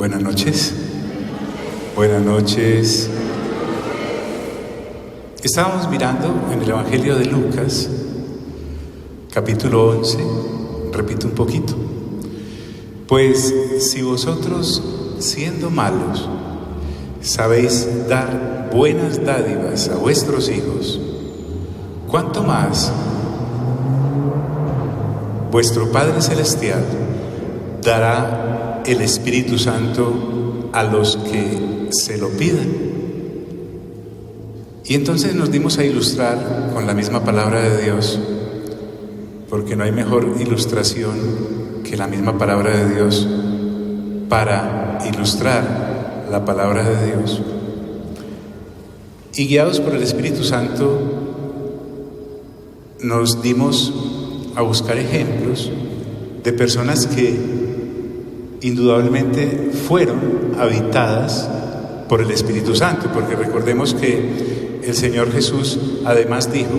Buenas noches. Buenas noches. Estábamos mirando en el Evangelio de Lucas, capítulo 11, repito un poquito. Pues si vosotros, siendo malos, sabéis dar buenas dádivas a vuestros hijos, ¿cuánto más vuestro Padre Celestial dará el Espíritu Santo a los que se lo pidan? Y entonces nos dimos a ilustrar con la misma palabra de Dios, porque no hay mejor ilustración que la misma palabra de Dios para ilustrar la palabra de Dios. Y guiados por el Espíritu Santo nos dimos a buscar ejemplos de personas que indudablemente fueron habitadas por el Espíritu Santo, porque recordemos que el Señor Jesús además dijo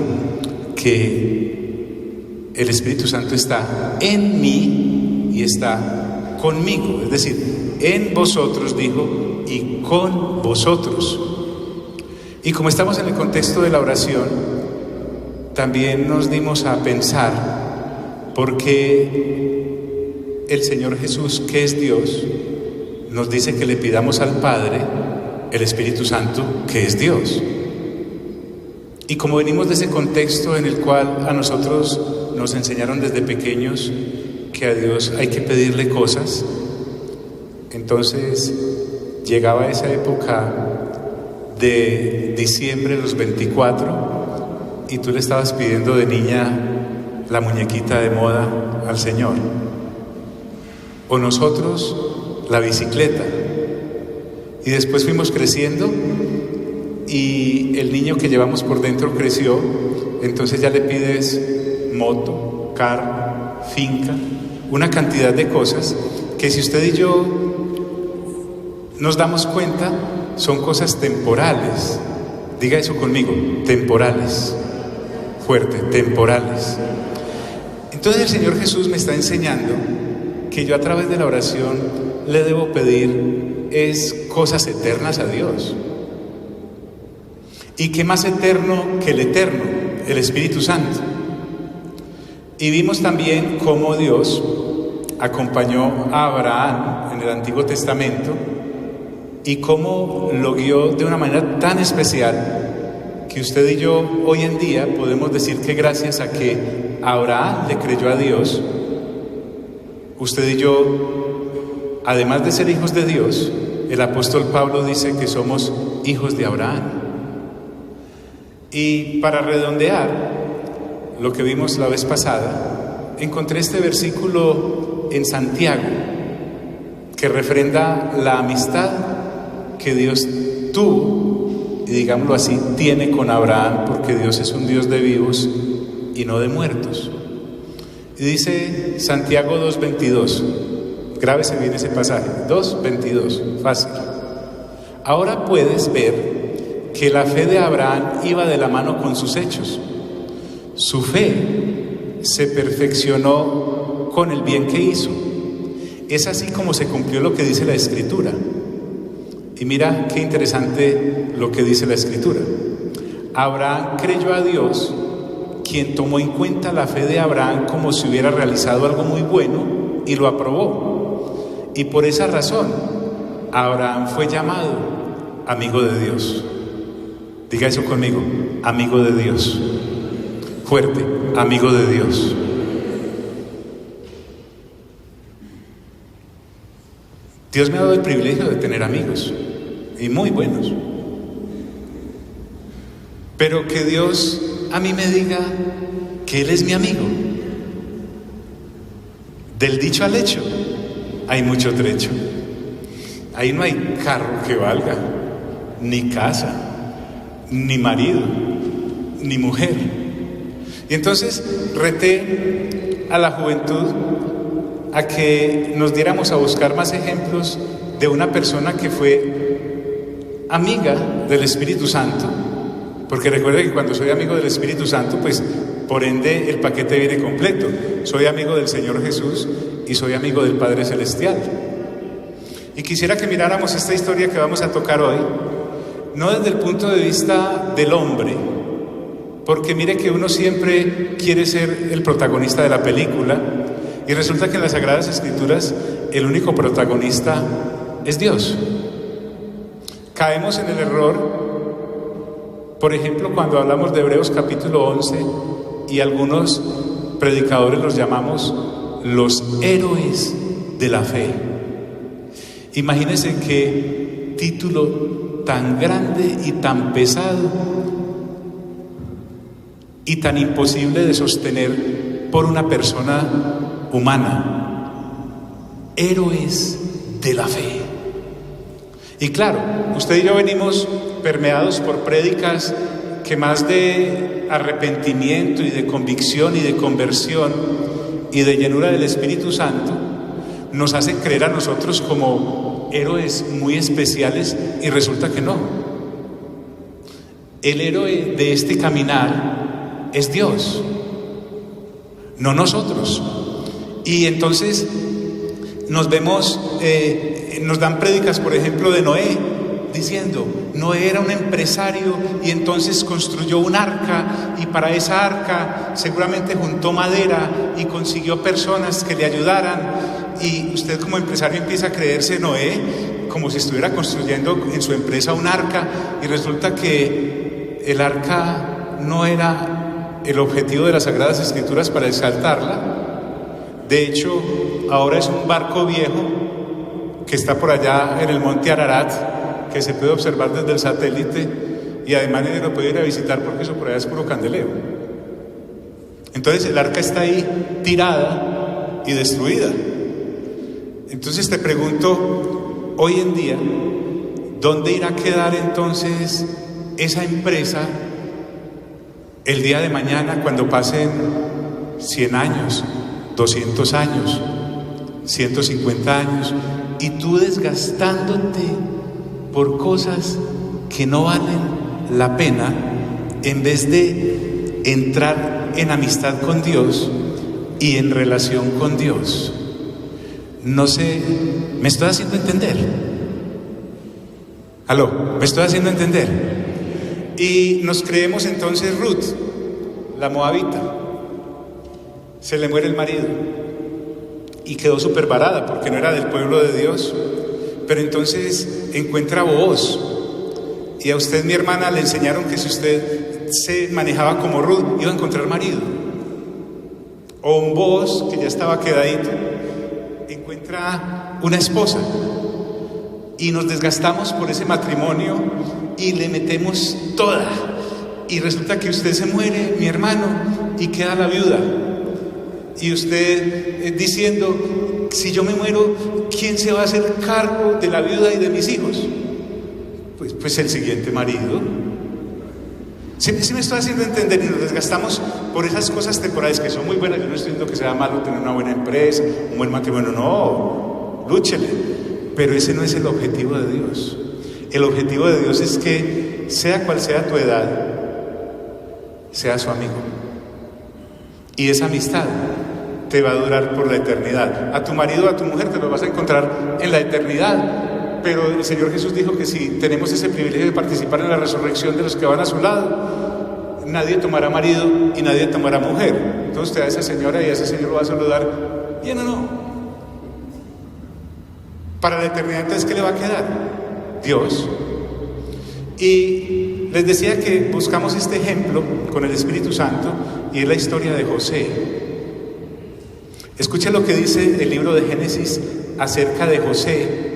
que el Espíritu Santo está en mí y está conmigo, es decir, en vosotros, dijo, y con vosotros. Y como estamos en el contexto de la oración, también nos dimos a pensar por qué el Señor Jesús, que es Dios, nos dice que le pidamos al Padre el Espíritu Santo, que es Dios. Y como venimos de ese contexto en el cual a nosotros nos enseñaron desde pequeños que a Dios hay que pedirle cosas, entonces llegaba esa época de diciembre, los 24, y tú le estabas pidiendo de niña la muñequita de moda al Señor, o nosotros la bicicleta, y después fuimos creciendo y el niño que llevamos por dentro creció, entonces ya le pides moto, carro, finca, una cantidad de cosas que si usted y yo nos damos cuenta son cosas temporales. Diga eso conmigo, temporales. Fuerte, temporales. Entonces el Señor Jesús me está enseñando que yo a través de la oración le debo pedir es cosas eternas a Dios. ¿Y qué más eterno que el eterno? El Espíritu Santo. Y vimos también cómo Dios acompañó a Abraham en el Antiguo Testamento y cómo lo guió de una manera tan especial que usted y yo hoy en día podemos decir que gracias a que Abraham le creyó a Dios, usted y yo, además de ser hijos de Dios, el apóstol Pablo dice que somos hijos de Abraham. Y para redondear lo que vimos la vez pasada, encontré este versículo en Santiago que refrenda la amistad que Dios tuvo, y digámoslo así, tiene con Abraham, porque Dios es un Dios de vivos y no de muertos. Y dice Santiago 2:22, grábese bien ese pasaje, 2:22, fácil. Ahora puedes ver que la fe de Abraham iba de la mano con sus hechos. Su fe se perfeccionó con el bien que hizo. Es así como se cumplió lo que dice la Escritura. Y mira qué interesante lo que dice la Escritura. Abraham creyó a Dios, quien tomó en cuenta la fe de Abraham como si hubiera realizado algo muy bueno, y lo aprobó. Y por esa razón, Abraham fue llamado amigo de Dios. Diga eso conmigo, amigo de Dios. Fuerte, amigo de Dios. Dios me ha dado el privilegio de tener amigos, y muy buenos. Pero que Dios a mí me diga que Él es mi amigo. Del dicho al hecho hay mucho trecho. Ahí no hay carro que valga, ni casa, ni marido, ni mujer. Y entonces reté a la juventud a que nos diéramos a buscar más ejemplos de una persona que fue amiga del Espíritu Santo, porque recuerde que cuando soy amigo del Espíritu Santo, pues por ende el paquete viene completo. Soy amigo del Señor Jesús y soy amigo del Padre Celestial. Y quisiera que miráramos esta historia que vamos a tocar hoy, no desde el punto de vista del hombre, porque mire que uno siempre quiere ser el protagonista de la película, y resulta que en las Sagradas Escrituras el único protagonista es Dios. Caemos en el error, por ejemplo, cuando hablamos de Hebreos capítulo 11, y algunos predicadores los llamamos los héroes de la fe. Imagínense qué título tan grande y tan pesado y tan imposible de sostener por una persona humana. Héroes de la fe. Y claro, usted y yo venimos permeados por prédicas que más de arrepentimiento y de convicción y de conversión y de llenura del Espíritu Santo nos hacen creer a nosotros como héroes muy especiales, y resulta que no. El héroe de este caminar es Dios, no nosotros. Y entonces nos vemos, nos dan prédicas, por ejemplo, de Noé, diciendo: Noé era un empresario y entonces construyó un arca, y para esa arca seguramente juntó madera y consiguió personas que le ayudaran. Y usted como empresario empieza a creerse Noé como si estuviera construyendo en su empresa un arca, y resulta que el arca no era el objetivo de las Sagradas Escrituras para exaltarla. De hecho, ahora es un barco viejo que está por allá en el monte Ararat, que se puede observar desde el satélite, y además nadie lo puede ir a visitar porque eso por allá es puro candelero. Entonces el arca está ahí tirada y destruida. Entonces te pregunto, hoy en día, ¿dónde irá a quedar entonces esa empresa el día de mañana, cuando pasen 100 años, 200 años, 150 años, y tú desgastándote por cosas que no valen la pena, en vez de entrar en amistad con Dios y en relación con Dios? No sé, ¿me estoy haciendo entender? ¿Aló? ¿Me estoy haciendo entender? Y nos creemos entonces Ruth, la moabita. Se le muere el marido y quedó súper varada porque no era del pueblo de Dios. Pero entonces encuentra a Booz, y a usted, mi hermana, le enseñaron que si usted se manejaba como Ruth iba a encontrar marido. O un Booz que ya estaba quedadito encuentra una esposa, y nos desgastamos por ese matrimonio y le metemos toda, y resulta que usted se muere, mi hermano, y queda la viuda, y usted diciendo: si yo me muero, ¿quién se va a hacer cargo de la viuda y de mis hijos? Pues el siguiente marido. ¿Sí me estoy haciendo entender? Y nos desgastamos por esas cosas temporales que son muy buenas. Yo no estoy diciendo que sea malo tener una buena empresa, un buen matrimonio, no, lúchele, pero ese no es el objetivo de Dios. El objetivo de Dios es que, sea cual sea tu edad, sea su amigo, y esa amistad te va a durar por la eternidad. A tu marido, a tu mujer te lo vas a encontrar en la eternidad. Pero el Señor Jesús dijo que si tenemos ese privilegio de participar en la resurrección de los que van a su lado, nadie tomará marido y nadie tomará mujer. Entonces usted a esa señora y a ese señor lo va a saludar: ¿bien o no? Para la eternidad, entonces, ¿qué le va a quedar? Dios. Y les decía que buscamos este ejemplo con el Espíritu Santo, y es la historia de José. Escuche lo que dice el libro de Génesis acerca de José.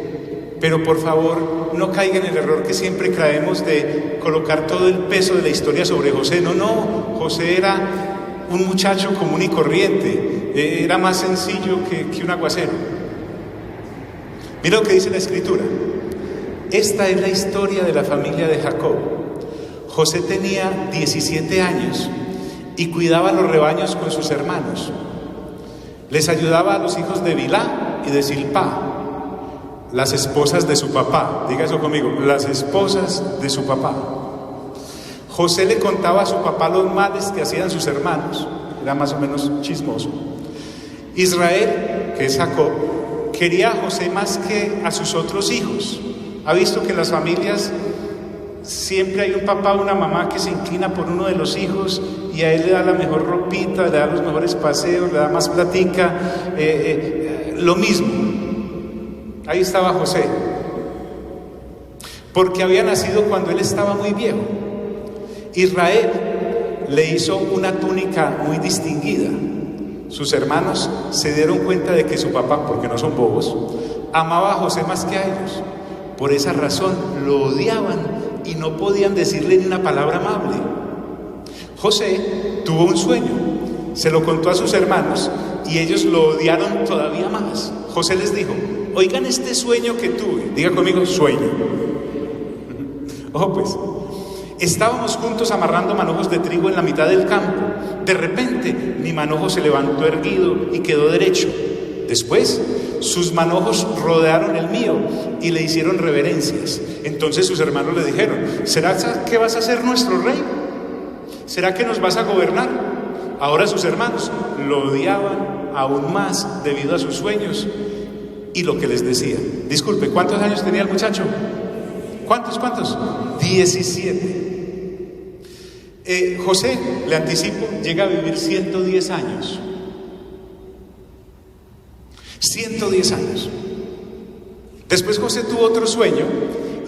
Pero por favor, no caiga en el error que siempre caemos de colocar todo el peso de la historia sobre José. No, José era un muchacho común y corriente, era más sencillo que un aguacero. Mira lo que dice la Escritura. Esta es la historia de la familia de Jacob. José tenía 17 años y cuidaba los rebaños con sus hermanos. Les ayudaba a los hijos de Bilhá y de Zilpá, las esposas de su papá. Diga eso conmigo: las esposas de su papá. José le contaba a su papá los males que hacían sus hermanos. Era más o menos chismoso. Israel, que es Jacob, quería a José más que a sus otros hijos. Ha visto que en las familias siempre hay un papá o una mamá que se inclina por uno de los hijos y a él le da la mejor ropita, le da los mejores paseos, le da más platica, lo mismo. Ahí estaba José, porque había nacido cuando él estaba muy viejo. Israel le hizo una túnica muy distinguida. Sus hermanos se dieron cuenta de que su papá, porque no son bobos, amaba a José más que a ellos. Por esa razón lo odiaban y no podían decirle ni una palabra amable. José tuvo un sueño, se lo contó a sus hermanos y ellos lo odiaron todavía más. José les dijo: oigan este sueño que tuve. Diga conmigo: sueño. Ojo pues, estábamos juntos amarrando manojos de trigo en la mitad del campo. De repente mi manojo se levantó erguido y quedó derecho. Después sus manojos rodearon el mío y le hicieron reverencias. Entonces sus hermanos le dijeron: ¿será que vas a ser nuestro rey? ¿Será que nos vas a gobernar? Ahora sus hermanos lo odiaban aún más debido a sus sueños y lo que les decía. Disculpe, ¿cuántos años tenía el muchacho? ¿Cuántos? 17. José, le anticipo, llega a vivir 110 años. 110 años. Después José tuvo otro sueño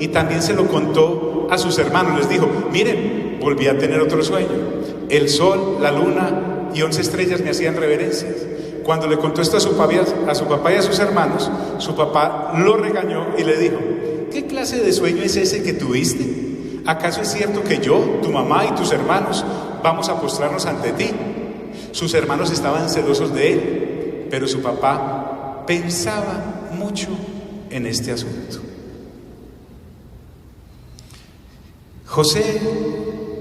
y también se lo contó a sus hermanos. Les dijo: miren, volví a tener otro sueño. El sol, la luna y 11 estrellas me hacían reverencias. Cuando le contó esto a su papá y a sus hermanos, su papá lo regañó y le dijo: ¿qué clase de sueño es ese que tuviste? ¿Acaso es cierto que yo, tu mamá y tus hermanos vamos a postrarnos ante ti? Sus hermanos estaban celosos de él, pero su papá pensaba mucho en este asunto. José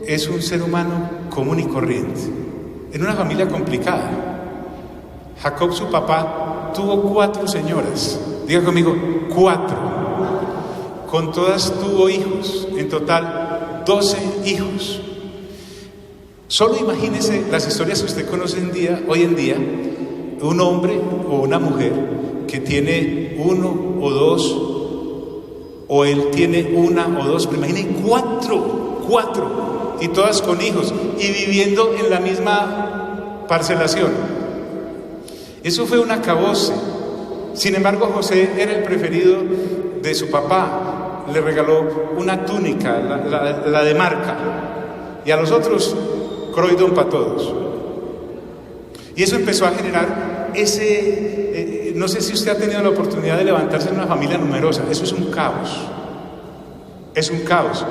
es un ser humano común y corriente, en una familia complicada. Jacob, su papá, tuvo 4 señoras. Diga conmigo: 4. Con todas tuvo hijos, en total 12 hijos. Solo imagínese las historias que usted conoce hoy en día, un hombre o una mujer que tiene 1 o 2, o él tiene 1 o 2, pero imagine 4, y todas con hijos, y viviendo en la misma parcelación. Eso fue un acabose. Sin embargo, José era el preferido de su papá. Le regaló una túnica, la de marca, y a los otros Croydon para todos. Y eso empezó a generar no sé si usted ha tenido la oportunidad de levantarse en una familia numerosa. Eso es un caos. Es un caos.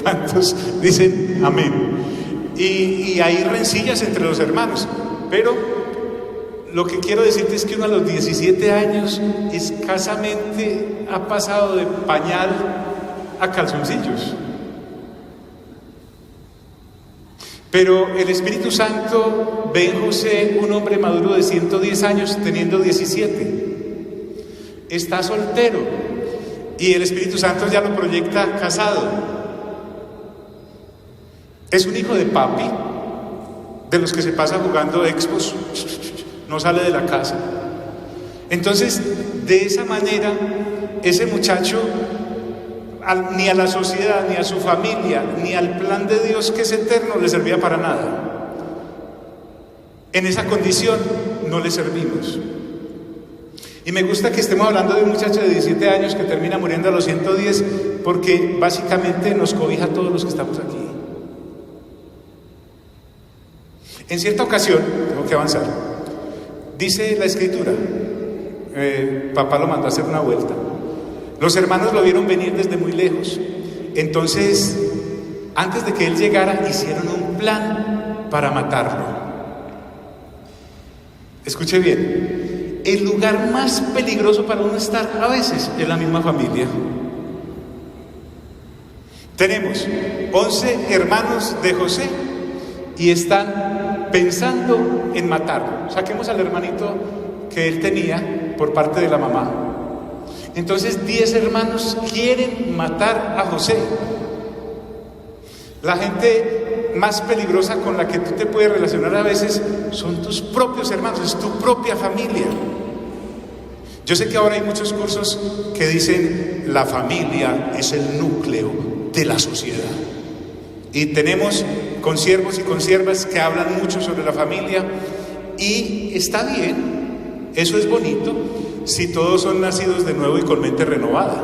¿Cuántos dicen amén? Y hay rencillas entre los hermanos. Pero lo que quiero decirte es que uno a los 17 años escasamente ha pasado de pañal a calzoncillos. Pero el Espíritu Santo ve en José un hombre maduro de 110 años teniendo 17. Está soltero y el Espíritu Santo ya lo proyecta casado. Es un hijo de papi, de los que se pasa jugando expos, no sale de la casa. Entonces, de esa manera, ese muchacho ni a la sociedad, ni a su familia, ni al plan de Dios que es eterno le servía para nada. En esa condición no le servimos. Y me gusta que estemos hablando de un muchacho de 17 años que termina muriendo a los 110, porque básicamente nos cobija a todos los que estamos aquí. En cierta ocasión, tengo que avanzar, dice la Escritura, papá lo mandó a hacer una vuelta. Los hermanos lo vieron venir desde muy lejos. Entonces, antes de que él llegara, hicieron un plan para matarlo. Escuche bien, el lugar más peligroso para uno estar a veces es la misma familia. Tenemos 11 hermanos de José y están pensando en matarlo. Saquemos al hermanito que él tenía por parte de la mamá. Entonces 10 hermanos quieren matar a José. La gente más peligrosa con la que tú te puedes relacionar a veces son tus propios hermanos, es tu propia familia. Yo sé que ahora hay muchos cursos que dicen la familia es el núcleo de la sociedad. Y tenemos consiervos y consiervas que hablan mucho sobre la familia y está bien, eso es bonito, si todos son nacidos de nuevo y con mente renovada.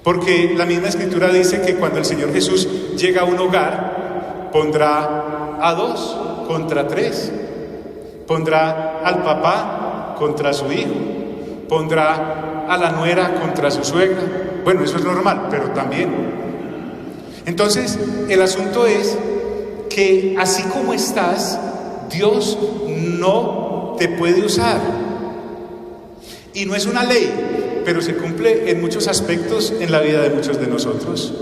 Porque la misma Escritura dice que cuando el Señor Jesús llega a un hogar, pondrá a 2 contra 3, pondrá al papá contra su hijo, pondrá a la nuera contra su suegra. Bueno, eso es normal, pero también. Entonces, el asunto es que así como estás, Dios no te puede usar. Y no es una ley, pero se cumple en muchos aspectos en la vida de muchos de nosotros.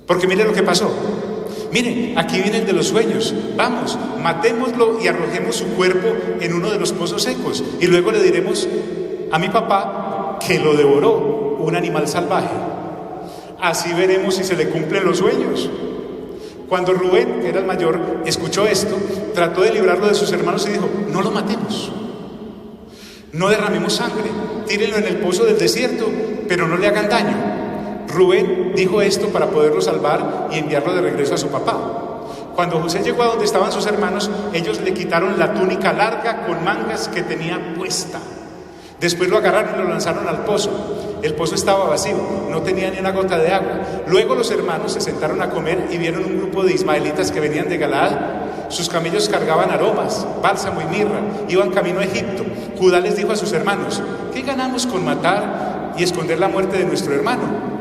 Porque mire lo que pasó. Miren, aquí viene el de los sueños. Vamos, matémoslo y arrojemos su cuerpo en uno de los pozos secos. Y luego le diremos a mi papá que lo devoró un animal salvaje. Así veremos si se le cumplen los sueños. Cuando Rubén, que era el mayor, escuchó esto, trató de librarlo de sus hermanos y dijo: no lo matemos, no derramemos sangre, tírenlo en el pozo del desierto, pero no le hagan daño. Rubén dijo esto para poderlo salvar y enviarlo de regreso a su papá. Cuando José llegó a donde estaban sus hermanos, ellos le quitaron la túnica larga con mangas que tenía puesta. Después lo agarraron y lo lanzaron al pozo. El pozo estaba vacío, no tenía ni una gota de agua. Luego los hermanos se sentaron a comer y vieron un grupo de ismaelitas que venían de Galaad. Sus camellos cargaban aromas, bálsamo y mirra, iban camino a Egipto. Judá les dijo a sus hermanos: ¿qué ganamos con matar y esconder la muerte de nuestro hermano?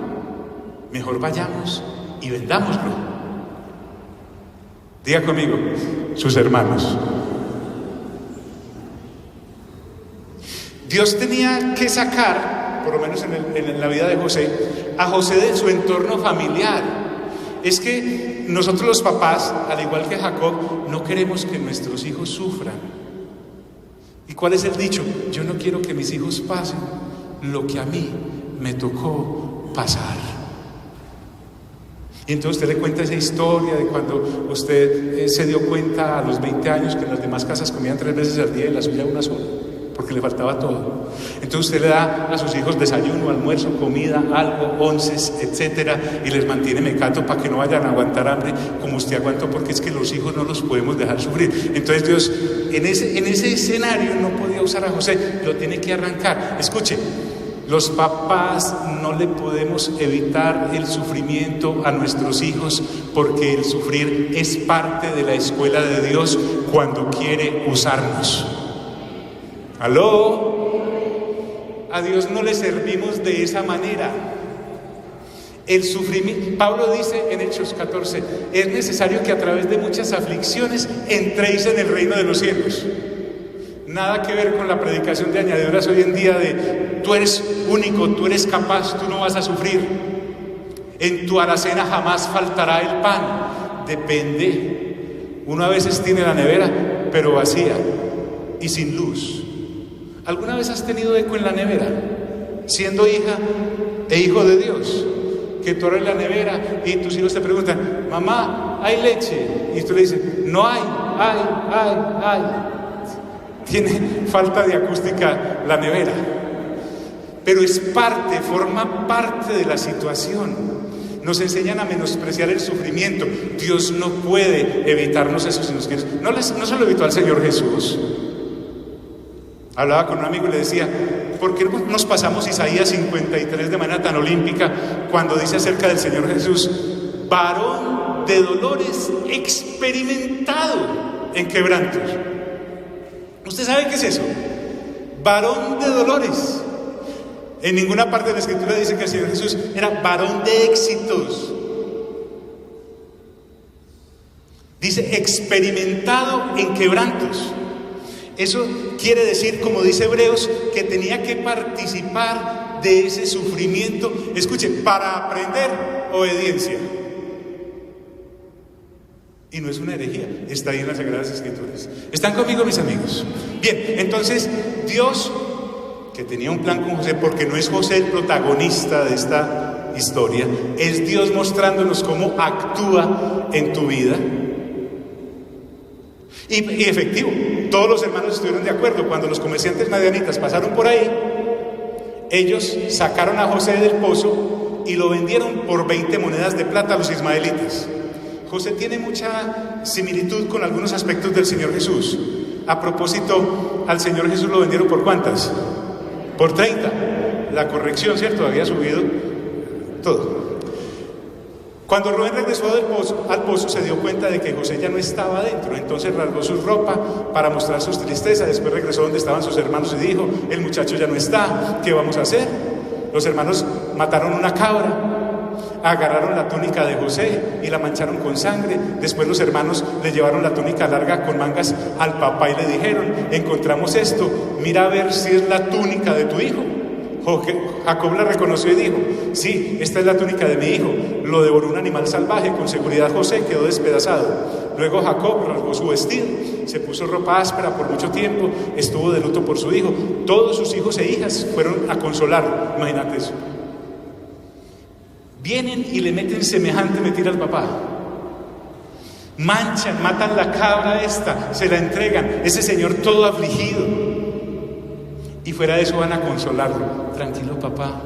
Mejor vayamos y vendámoslo. Diga conmigo, sus hermanos. Dios tenía que sacar, por lo menos en la vida de José, a José de su entorno familiar. Es que nosotros los papás, al igual que Jacob, no queremos que nuestros hijos sufran. ¿Y cuál es el dicho? Yo no quiero que mis hijos pasen lo que a mí me tocó pasar. Y entonces usted le cuenta esa historia de cuando usted se dio cuenta a los 20 años que en las demás casas comían 3 veces al día y en la suya una sola, porque le faltaba todo. Entonces usted le da a sus hijos desayuno, almuerzo, comida, algo, onces, etcétera, y les mantiene mecato para que no vayan a aguantar hambre como usted aguantó, porque es que los hijos no los podemos dejar sufrir. Entonces Dios en ese escenario no podía usar a José, lo tiene que arrancar. Escuche, los papás no le podemos evitar el sufrimiento a nuestros hijos, porque el sufrir es parte de la escuela de Dios cuando quiere usarnos. ¿Aló? A Dios no le servimos de esa manera. El sufrimiento, Pablo dice en Hechos 14, es necesario que a través de muchas aflicciones entréis en el reino de los cielos. Nada que ver con la predicación de añadiduras hoy en día de tú eres único, tú eres capaz, tú no vas a sufrir. En tu alacena jamás faltará el pan. Depende. Uno a veces tiene la nevera, pero vacía y sin luz. ¿Alguna vez has tenido eco en la nevera? Siendo hija e hijo de Dios, que tú abres la nevera y tus hijos te preguntan: mamá, ¿hay leche? Y tú le dices: no hay. Tiene falta de acústica la nevera. Pero es parte, forma parte de la situación. Nos enseñan a menospreciar el sufrimiento. Dios no puede evitarnos eso si nos quiere. No se lo evitó al Señor Jesús. Hablaba con un amigo y le decía: ¿por qué nos pasamos Isaías 53 de manera tan olímpica cuando dice acerca del Señor Jesús: varón de dolores, experimentado en quebrantos? ¿Usted sabe qué es eso? Varón de dolores. En ninguna parte de la Escritura dice que el Señor Jesús era varón de éxitos. Dice experimentado en quebrantos. Eso quiere decir, como dice Hebreos, que tenía que participar de ese sufrimiento. Escuchen, para aprender obediencia. Y no es una herejía, está ahí en las Sagradas Escrituras. ¿Están conmigo, mis amigos? Bien, entonces Dios, que tenía un plan con José, porque no es José el protagonista de esta historia, es Dios mostrándonos cómo actúa en tu vida. Y efectivo, todos los hermanos estuvieron de acuerdo. Cuando los comerciantes madianitas pasaron por ahí, ellos sacaron a José del pozo y lo vendieron por 20 monedas de plata a los ismaelitas. José tiene mucha similitud con algunos aspectos del Señor Jesús. A propósito, al Señor Jesús lo vendieron ¿por cuántas? Por 30. La corrección, ¿cierto? Había subido todo. Cuando Rubén regresó al pozo se dio cuenta de que José ya no estaba dentro. Entonces rasgó su ropa para mostrar su tristeza. Después regresó donde estaban sus hermanos y dijo: el muchacho ya no está, ¿qué vamos a hacer? Los hermanos mataron una cabra, agarraron la túnica de José y la mancharon con sangre. Después los hermanos le llevaron la túnica larga con mangas al papá y le dijeron: encontramos esto, mira a ver si es la túnica de tu hijo. Jacob la reconoció y dijo: sí, esta es la túnica de mi hijo. Lo devoró un animal salvaje. Con seguridad José quedó despedazado. Luego Jacob rasgó su vestido, se puso ropa áspera por mucho tiempo, estuvo de luto por su hijo. Todos sus hijos e hijas fueron a consolarlo. Imagínate eso. Vienen y le meten semejante mentira al papá. Manchan, matan la cabra esta, se la entregan. Ese señor todo afligido. Y fuera de eso van a consolarlo. Tranquilo, papá.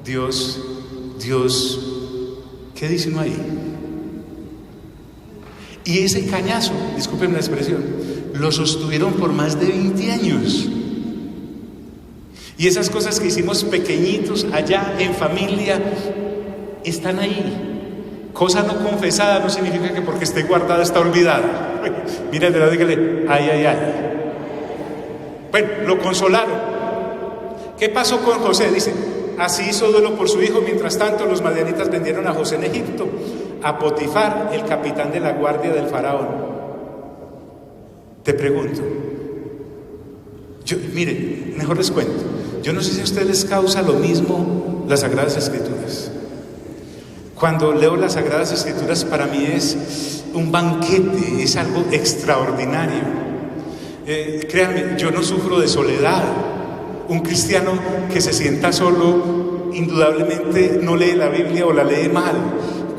Dios, ¿qué dice uno ahí? Y ese cañazo, disculpen la expresión, lo sostuvieron por más de 20 años. Y esas cosas que hicimos pequeñitos allá en familia están ahí. Cosa no confesada no significa que porque esté guardada está olvidada. Mira, de lado, dígale: ay. Bueno, lo consolaron. ¿Qué pasó con José? Dice: así hizo duelo por su hijo. Mientras tanto, los madianitas vendieron a José en Egipto a Potifar, el capitán de la guardia del faraón. Te pregunto, mire, mejor les cuento. Yo no sé si a ustedes les causa lo mismo las Sagradas Escrituras. Cuando leo las Sagradas Escrituras, para mí es un banquete, es algo extraordinario. Créanme, yo no sufro de soledad. Un cristiano que se sienta solo, indudablemente no lee la Biblia o la lee mal.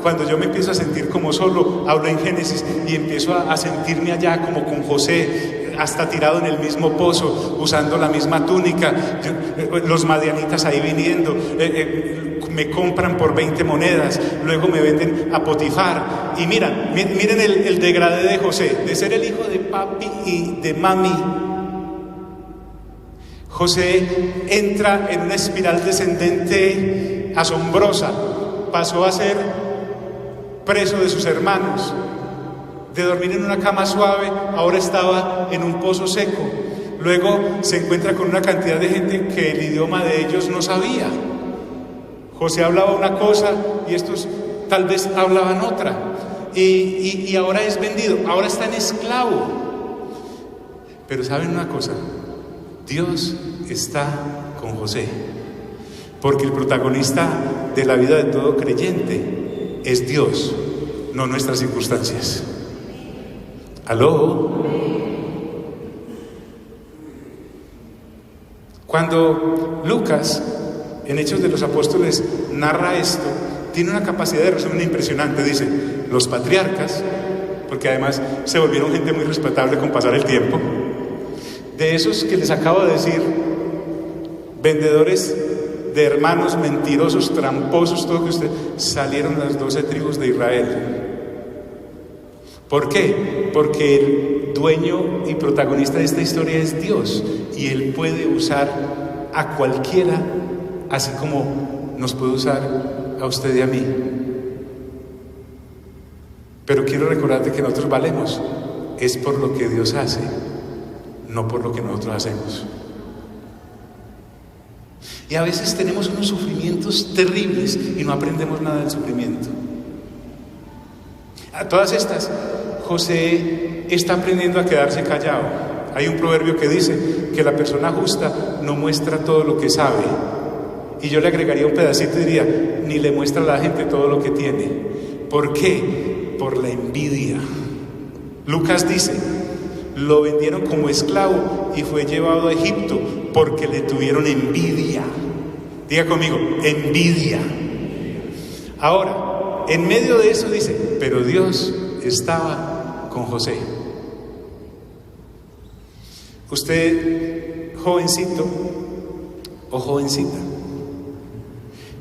Cuando yo me empiezo a sentir como solo, hablo en Génesis y empiezo a sentirme allá como con José, hasta tirado en el mismo pozo, usando la misma túnica, los madianitas ahí viniendo, me compran por 20 monedas, luego me venden a Potifar. Y miren el degradé de José, de ser el hijo de papi y de mami. José entra en una espiral descendente asombrosa. Pasó a ser preso de sus hermanos. De dormir en una cama suave, ahora estaba en un pozo seco. Luego se encuentra con una cantidad de gente que el idioma de ellos no sabía. José hablaba una cosa y estos tal vez hablaban otra. Y ahora es vendido, ahora está en esclavo. Pero ¿saben una cosa? Dios está con José. Porque el protagonista de la vida de todo creyente es Dios, no nuestras circunstancias. ¿Aló? Cuando Lucas, en Hechos de los Apóstoles, narra esto, tiene una capacidad de resumen impresionante. Dice: los patriarcas, porque además se volvieron gente muy respetable con pasar el tiempo, de esos que les acabo de decir, vendedores de hermanos, mentirosos, tramposos, todo que usted, salieron las 12 tribus de Israel. ¿Por qué? Porque el dueño y protagonista de esta historia es Dios, y Él puede usar a cualquiera, así como nos puede usar a usted y a mí. Pero quiero recordarte que nosotros valemos es por lo que Dios hace, no por lo que nosotros hacemos. Y a veces tenemos unos sufrimientos terribles y no aprendemos nada del sufrimiento. A todas estas, José está aprendiendo a quedarse callado. Hay un proverbio que dice que la persona justa no muestra todo lo que sabe. Y yo le agregaría un pedacito y diría: ni le muestra a la gente todo lo que tiene. ¿Por qué? Por la envidia. Lucas dice: lo vendieron como esclavo y fue llevado a Egipto porque le tuvieron envidia. Diga conmigo: envidia. Ahora, en medio de eso dice: pero Dios estaba con José. Usted, jovencito o jovencita,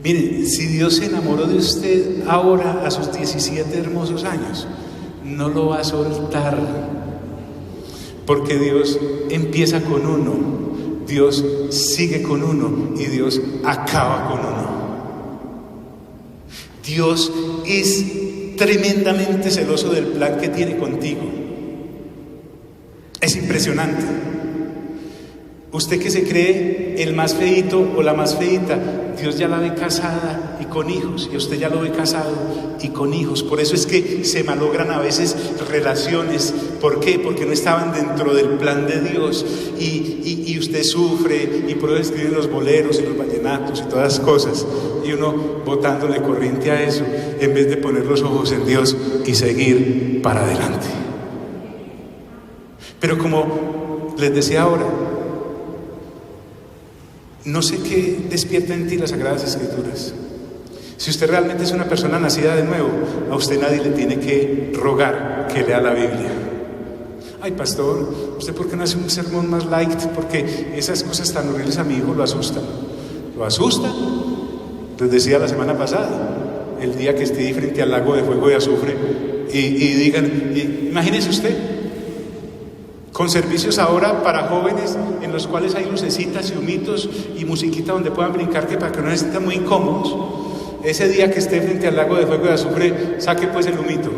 mire, si Dios se enamoró de usted ahora a sus 17 hermosos años, no lo va a soltar, porque Dios empieza con uno, Dios sigue con uno y Dios acaba con uno. Dios es tremendamente celoso del plan que tiene contigo. Es impresionante. Usted que se cree el más feíto o la más feíta, Dios ya la ve casada y con hijos, y usted ya lo ve casado y con hijos. Por eso es que se malogran a veces relaciones. ¿Por qué? Porque no estaban dentro del plan de Dios, y usted sufre, y por eso escriben los boleros y los vallenatos y todas las cosas, y uno botándole corriente a eso en vez de poner los ojos en Dios y seguir para adelante. Pero como les decía ahora, no sé qué despierta en ti las Sagradas Escrituras. Si usted realmente es una persona nacida de nuevo, a usted nadie le tiene que rogar que lea la Biblia. Ay, pastor, ¿usted por qué no hace un sermón más light? Porque esas cosas tan horribles a mi hijo lo asustan. ¿Lo asustan? Les decía la semana pasada, el día que esté frente al lago de fuego y azufre y digan, imagínese usted, con servicios ahora para jóvenes en los cuales hay lucecitas y humitos y musiquita donde puedan brincar, que para que no se sientan muy incómodos. Ese día que esté frente al lago de fuego y azufre, saque pues el humito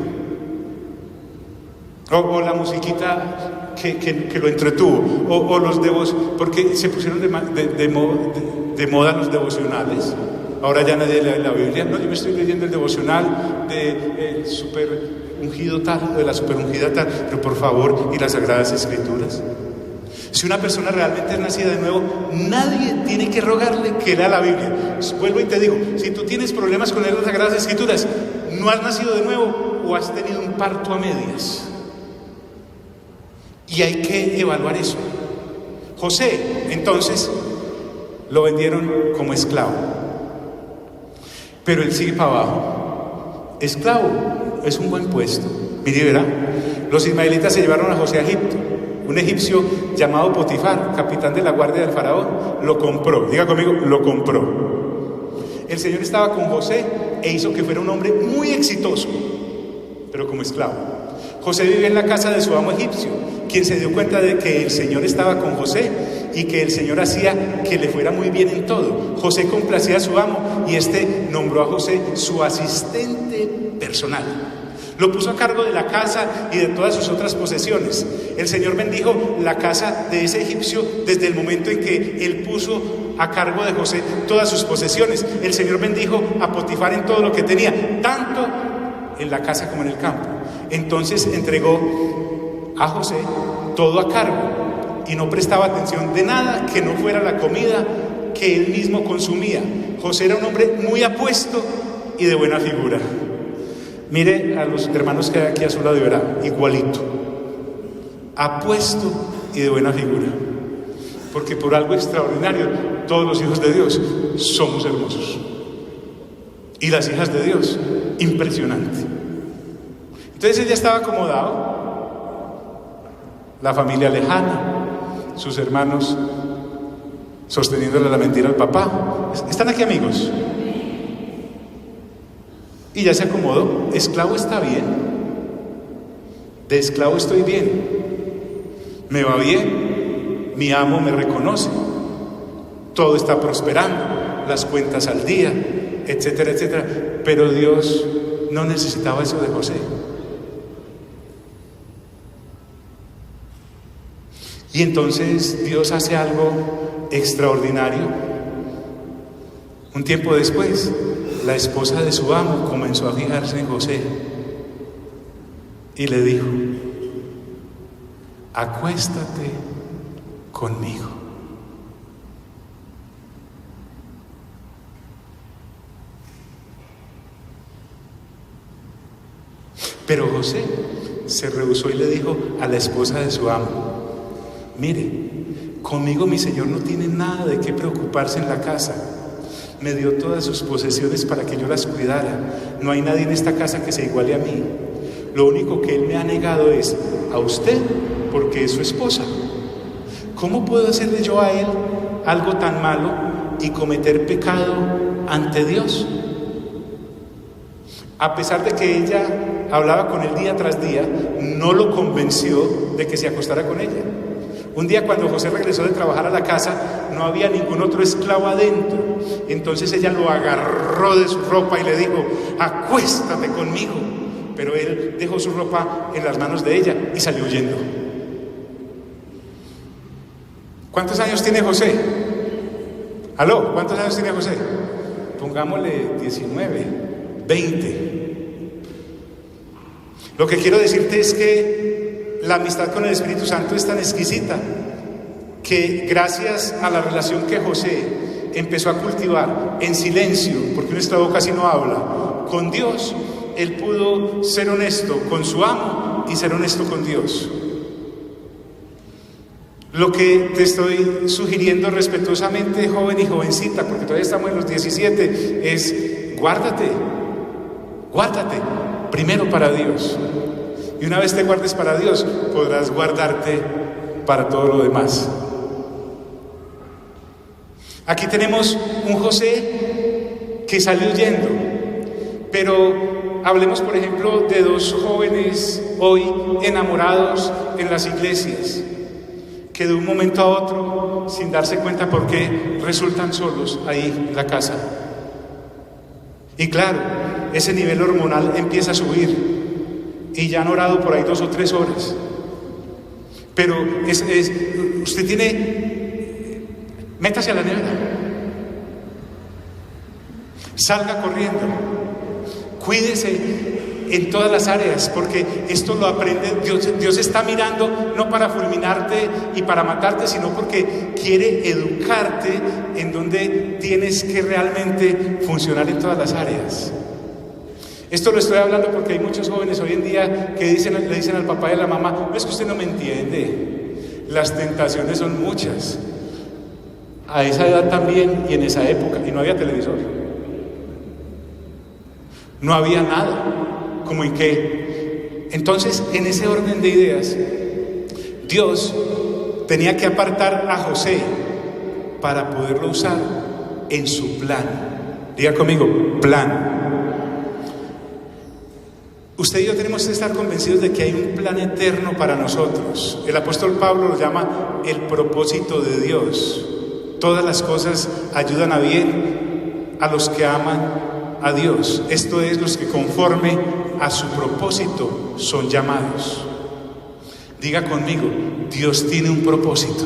o la musiquita que lo entretuvo, o los devos, porque se pusieron de moda los devocionales. Ahora ya nadie lee la Biblia. No, yo me estoy leyendo el devocional de super ungido tal, de la super ungida tal, pero por favor, ¿y las Sagradas Escrituras? Si una persona realmente es nacida de nuevo, nadie tiene que rogarle que lea la Biblia. Vuelvo y te digo, si tú tienes problemas con leer las Sagradas Escrituras, no has nacido de nuevo o has tenido un parto a medias. Y hay que evaluar eso. José, entonces, lo vendieron como esclavo, pero él sigue para abajo. Esclavo es un buen puesto. Mire, verá, los ismaelitas se llevaron a José a Egipto. Un egipcio llamado Potifar, capitán de la guardia del faraón, lo compró. Diga conmigo, lo compró. El Señor estaba con José e hizo que fuera un hombre muy exitoso, pero como esclavo. José vivía en la casa de su amo egipcio, quien se dio cuenta de que el Señor estaba con José y que el Señor hacía que le fuera muy bien en todo. José complacía a su amo y este nombró a José su asistente personal. Lo puso a cargo de la casa y de todas sus otras posesiones. El Señor bendijo la casa de ese egipcio desde el momento en que él puso a cargo de José todas sus posesiones. El Señor bendijo a Potifar en todo lo que tenía, tanto en la casa como en el campo. Entonces entregó a José todo a cargo y no prestaba atención de nada que no fuera la comida que él mismo consumía. José era un hombre muy apuesto y de buena figura. Mire a los hermanos que hay aquí a su lado y verá, igualito, apuesto y de buena figura, porque por algo extraordinario todos los hijos de Dios somos hermosos y las hijas de Dios, impresionante. Entonces ella estaba acomodado, la familia lejana, sus hermanos sosteniéndole la mentira al papá. ¿Están aquí, amigos? Y ya se acomodó. Esclavo está bien, de esclavo estoy bien, me va bien, mi amo me reconoce, todo está prosperando, las cuentas al día, etcétera, etcétera. Pero Dios no necesitaba eso de José. Y entonces Dios hace algo extraordinario. Un tiempo después, la esposa de su amo comenzó a fijarse en José y le dijo: acuéstate conmigo. Pero José se rehusó y le dijo a la esposa de su amo: mire, conmigo mi señor no tiene nada de qué preocuparse en la casa. Me dio todas sus posesiones para que yo las cuidara. No hay nadie en esta casa que se iguale a mí. Lo único que él me ha negado es a usted, porque es su esposa. ¿Cómo puedo hacerle yo a él algo tan malo y cometer pecado ante Dios? A pesar de que ella hablaba con él día tras día, no lo convenció de que se acostara con ella. Un día, cuando José regresó de trabajar a la casa, no había ningún otro esclavo adentro. Entonces ella lo agarró de su ropa y le dijo: acuéstate conmigo. Pero él dejó su ropa en las manos de ella y salió huyendo. ¿Cuántos años tiene José? ¿Aló? ¿Cuántos años tiene José? Pongámosle 19, 20. Lo que quiero decirte es que la amistad con el Espíritu Santo es tan exquisita que gracias a la relación que José empezó a cultivar en silencio, porque un esclavo casi no habla, con Dios, él pudo ser honesto con su amo y ser honesto con Dios. Lo que te estoy sugiriendo respetuosamente, joven y jovencita, porque todavía estamos en los 17, es guárdate primero para Dios. Y una vez te guardes para Dios, podrás guardarte para todo lo demás. Aquí tenemos un José que salió huyendo, pero hablemos, por ejemplo, de dos jóvenes hoy enamorados en las iglesias, que de un momento a otro, sin darse cuenta por qué, resultan solos ahí en la casa. Y claro, ese nivel hormonal empieza a subir y ya han orado por ahí 2 o 3 horas. Pero usted tiene, métase a la nevera, salga corriendo, cuídese en todas las áreas, porque esto lo aprende Dios está mirando no para fulminarte y para matarte, sino porque quiere educarte en donde tienes que realmente funcionar en todas las áreas. Esto lo estoy hablando porque hay muchos jóvenes hoy en día que le dicen al papá y a la mamá: no, es que usted no me entiende, las tentaciones son muchas. A esa edad también, y en esa época, y no había televisor, no había nada. ¿Cómo en qué? Entonces, en ese orden de ideas, Dios tenía que apartar a José para poderlo usar en su plan. Diga conmigo, plan. Usted y yo tenemos que estar convencidos de que hay un plan eterno para nosotros. El apóstol Pablo lo llama el propósito de Dios. Todas las cosas ayudan a bien a los que aman a Dios, esto es, los que conforme a su propósito son llamados. Diga conmigo, Dios tiene un propósito.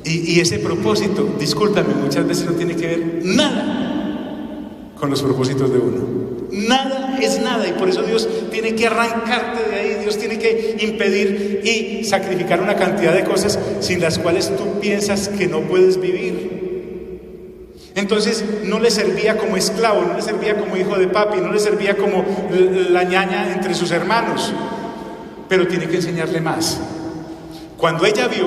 Y ese propósito, discúlpame, muchas veces no tiene que ver nada con los propósitos de uno. Nada es nada, y por eso Dios tiene que arrancarte de ahí. Dios tiene que impedir y sacrificar una cantidad de cosas sin las cuales tú piensas que no puedes vivir. Entonces no le servía como esclavo, no le servía como hijo de papi, no le servía como la ñaña entre sus hermanos, pero tiene que enseñarle más. Cuando ella vio,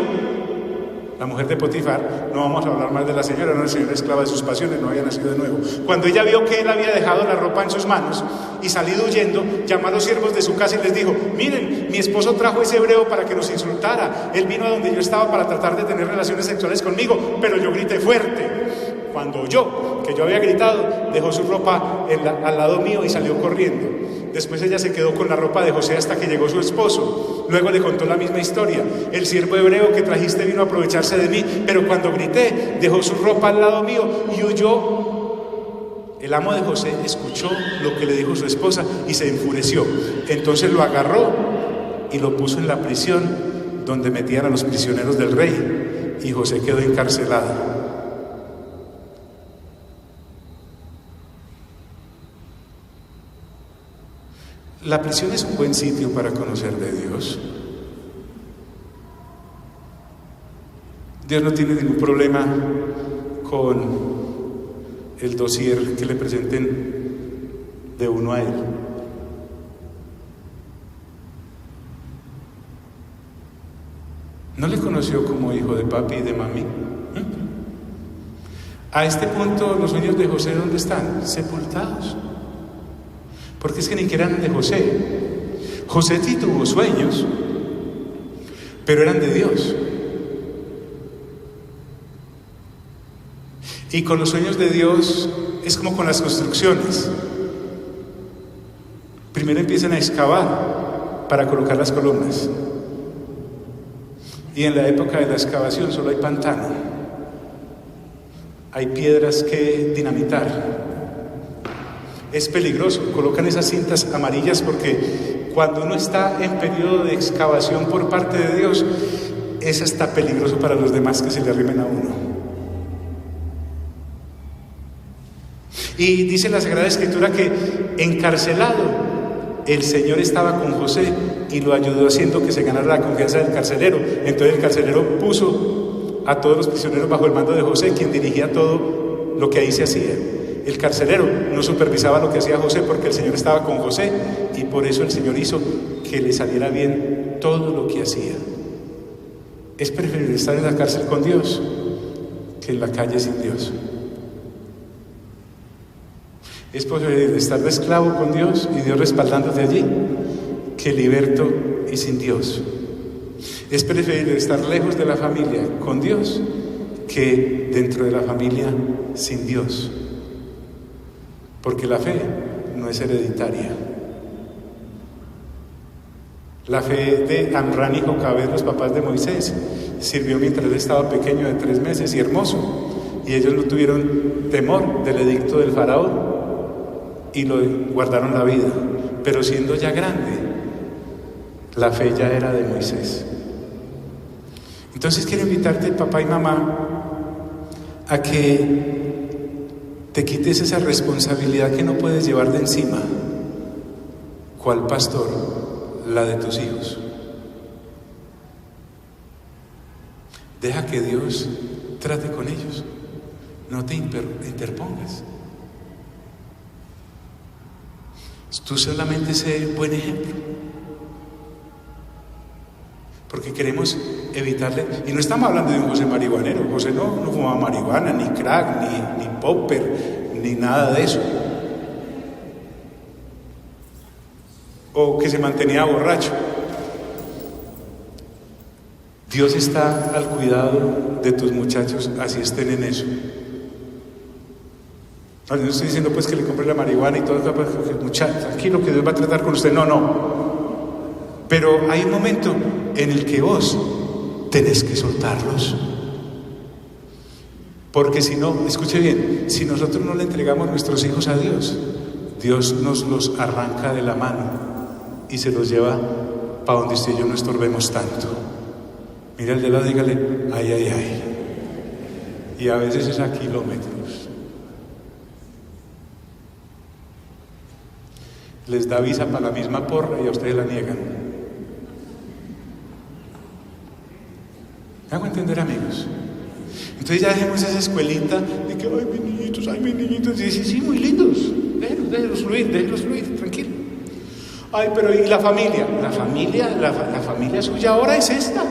la mujer de Potifar, no vamos a hablar más de la señora, no, la señora esclava de sus pasiones, no había nacido de nuevo. Cuando ella vio que él había dejado la ropa en sus manos y salido huyendo, llamó a los siervos de su casa y les dijo: miren, mi esposo trajo ese hebreo para que nos insultara. Él vino a donde yo estaba para tratar de tener relaciones sexuales conmigo, pero yo grité fuerte. Cuando oyó que yo había gritado, dejó su ropa al lado mío y salió corriendo. Después ella se quedó con la ropa de José hasta que llegó su esposo. Luego le contó la misma historia. El siervo hebreo que trajiste vino a aprovecharse de mí, pero cuando grité, dejó su ropa al lado mío y huyó. El amo de José escuchó lo que le dijo su esposa y se enfureció. Entonces lo agarró y lo puso en la prisión donde metían a los prisioneros del rey, y José quedó encarcelado. La prisión es un buen sitio para conocer de Dios. Dios no tiene ningún problema con el dossier que le presenten de uno a Él. ¿No le conoció como hijo de papi y de mami? A este punto, los sueños de José, ¿dónde están? Sepultados. Porque es que ni que eran de José. José sí tuvo sueños, pero eran de Dios. Y con los sueños de Dios es como con las construcciones. Primero empiezan a excavar para colocar las columnas. Y en la época de la excavación solo hay pantano. Hay piedras que dinamitar. Es peligroso. Colocan esas cintas amarillas porque cuando uno está en periodo de excavación por parte de Dios, es hasta peligroso para los demás que se le arrimen a uno. Y dice la Sagrada Escritura que encarcelado el Señor estaba con José y lo ayudó haciendo que se ganara la confianza del carcelero. Entonces el carcelero puso a todos los prisioneros bajo el mando de José, quien dirigía todo lo que ahí se hacía. El carcelero no supervisaba lo que hacía José porque el Señor estaba con José, y por eso el Señor hizo que le saliera bien todo lo que hacía. Es preferible estar en la cárcel con Dios que en la calle sin Dios. Es preferible estar de esclavo con Dios y Dios respaldándote allí que liberto y sin Dios. Es preferible estar lejos de la familia con Dios que dentro de la familia sin Dios. Porque la fe no es hereditaria. La fe de Amrán y Jocabed, los papás de Moisés, sirvió mientras él estaba pequeño de 3 meses y hermoso. Y ellos no tuvieron temor del edicto del faraón y lo guardaron la vida. Pero siendo ya grande, la fe ya era de Moisés. Entonces quiero invitarte, papá y mamá, a que te quites esa responsabilidad que no puedes llevar de encima. ¿Cuál pastor? La de tus hijos. Deja que Dios trate con ellos. No te interpongas. Tú solamente sé buen ejemplo. Porque queremos evitarle. Y no estamos hablando de un José marihuanero. José no fumaba marihuana, ni crack, ni popper, ni nada de eso. O que se mantenía borracho. Dios está al cuidado de tus muchachos, así estén en eso. No estoy diciendo pues que le compre la marihuana y todo eso, pues, muchacho, tranquilo que Dios va a tratar con usted. No. Pero hay un momento en el que vos tenés que soltarlos. Porque si no, escuche bien, si nosotros no le entregamos nuestros hijos a Dios, Dios nos los arranca de la mano y se los lleva para donde usted y yo no estorbemos tanto. Mira el de lado, dígale, ay, ay, ay. Y a veces es a kilómetros. Les da visa para la misma porra y a ustedes la niegan. ¿Me hago entender, amigos? Entonces ya dejemos esa escuelita de que, ay, mis niñitos, y dice, sí, muy lindos, déjenlos fluir, tranquilo. Ay, pero ¿y la familia? La familia suya ahora es esta.